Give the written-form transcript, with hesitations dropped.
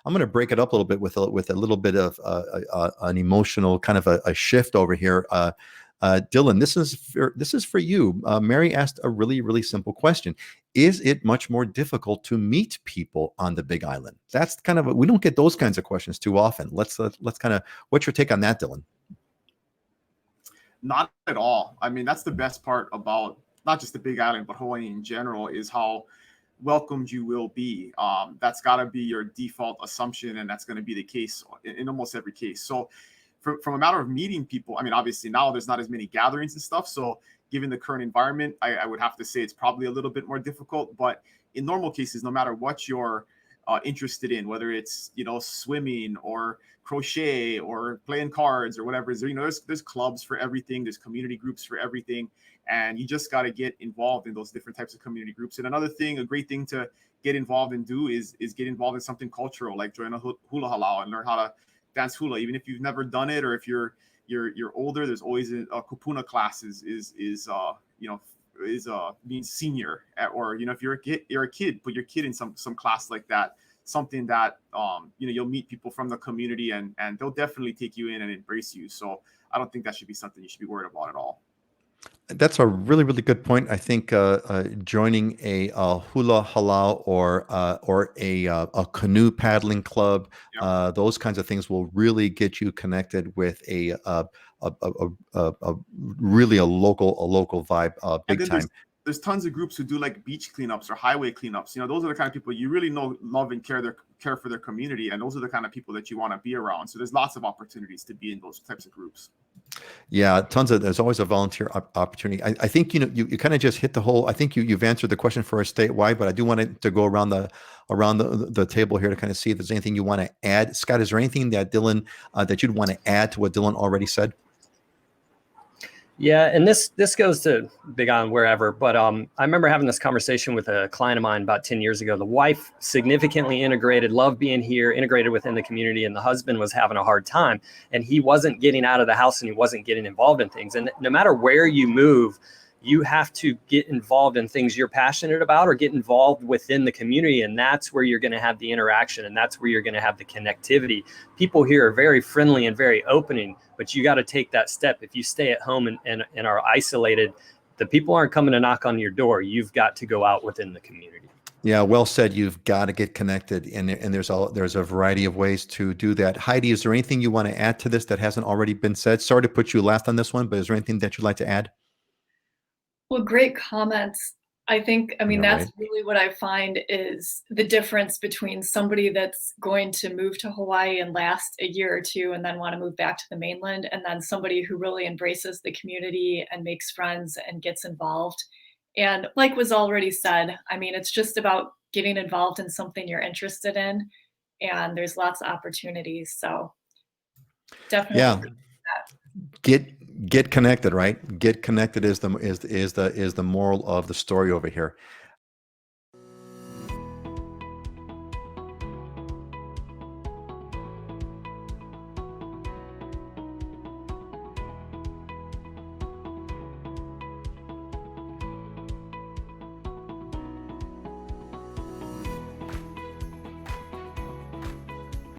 I'm going to break it up a little bit with a little bit of an emotional kind of a shift over here. Dylan, this is for you. Mary asked a really simple question: is it much more difficult to meet people on the Big Island? That's kind of we don't get those kinds of questions too often. Let's kind of, what's your take on that, Dylan? Not at all. I mean, that's the best part about not just the Big Island, but Hawaii in general, is how welcomed you will be. That's got to be your default assumption, and that's going to be the case in almost every case. So from a matter of meeting people, I mean, obviously now there's not as many gatherings and stuff. So given the current environment, I would have to say it's probably a little bit more difficult. But in normal cases, no matter what you're interested in, whether it's, swimming or crochet or playing cards or whatever, there's clubs for everything. There's community groups for everything. And you just got to get involved in those different types of community groups. And another thing, a great thing to get involved and do is get involved in something cultural, like join a hula halau and learn how to dance hula. Even if you've never done it, or if you're older, there's always a kupuna classes being senior or if you're a kid, put your kid in some class like that, something that you'll meet people from the community and they'll definitely take you in and embrace you. So I don't think that should be something you should be worried about at all. That's a really good point. I think joining a hula halau or a canoe paddling club, those kinds of things will really get you connected with a really a local vibe, big time. There's tons of groups who do like beach cleanups or highway cleanups. Those are the kind of people you really love and care for their community, and those are the kind of people that you want to be around. So there's lots of opportunities to be in those types of groups. Yeah, there's always a volunteer opportunity. I think you kind of just hit the whole. I think you've answered the question for us statewide, but I do want it to go around the table here to kind of see if there's anything you want to add. Scott, is there anything that Dylan that you'd want to add to what Dylan already said? Yeah, and this goes to Big Island, wherever, but I remember having this conversation with a client of mine about 10 years ago. The wife significantly integrated, loved being here, integrated within the community, and the husband was having a hard time, and he wasn't getting out of the house and he wasn't getting involved in things. And no matter where you move, you have to get involved in things you're passionate about or get involved within the community. And that's where you're going to have the interaction, and that's where you're going to have the connectivity. People here are very friendly and very opening, but you got to take that step. If you stay at home and are isolated, the people aren't coming to knock on your door. You've got to go out within the community. Yeah, well said. You've got to get connected, and there's a variety of ways to do that. Heidi, is there anything you want to add to this that hasn't already been said? Sorry to put you last on this one, but is there anything that you'd like to add? Well, great comments. That's really what I find is the difference between somebody that's going to move to Hawaii and last a year or two and then want to move back to the mainland, and then somebody who really embraces the community and makes friends and gets involved. And like was already said, it's just about getting involved in something you're interested in, and there's lots of opportunities. So definitely, get connected, right? Get connected is the moral of the story over here.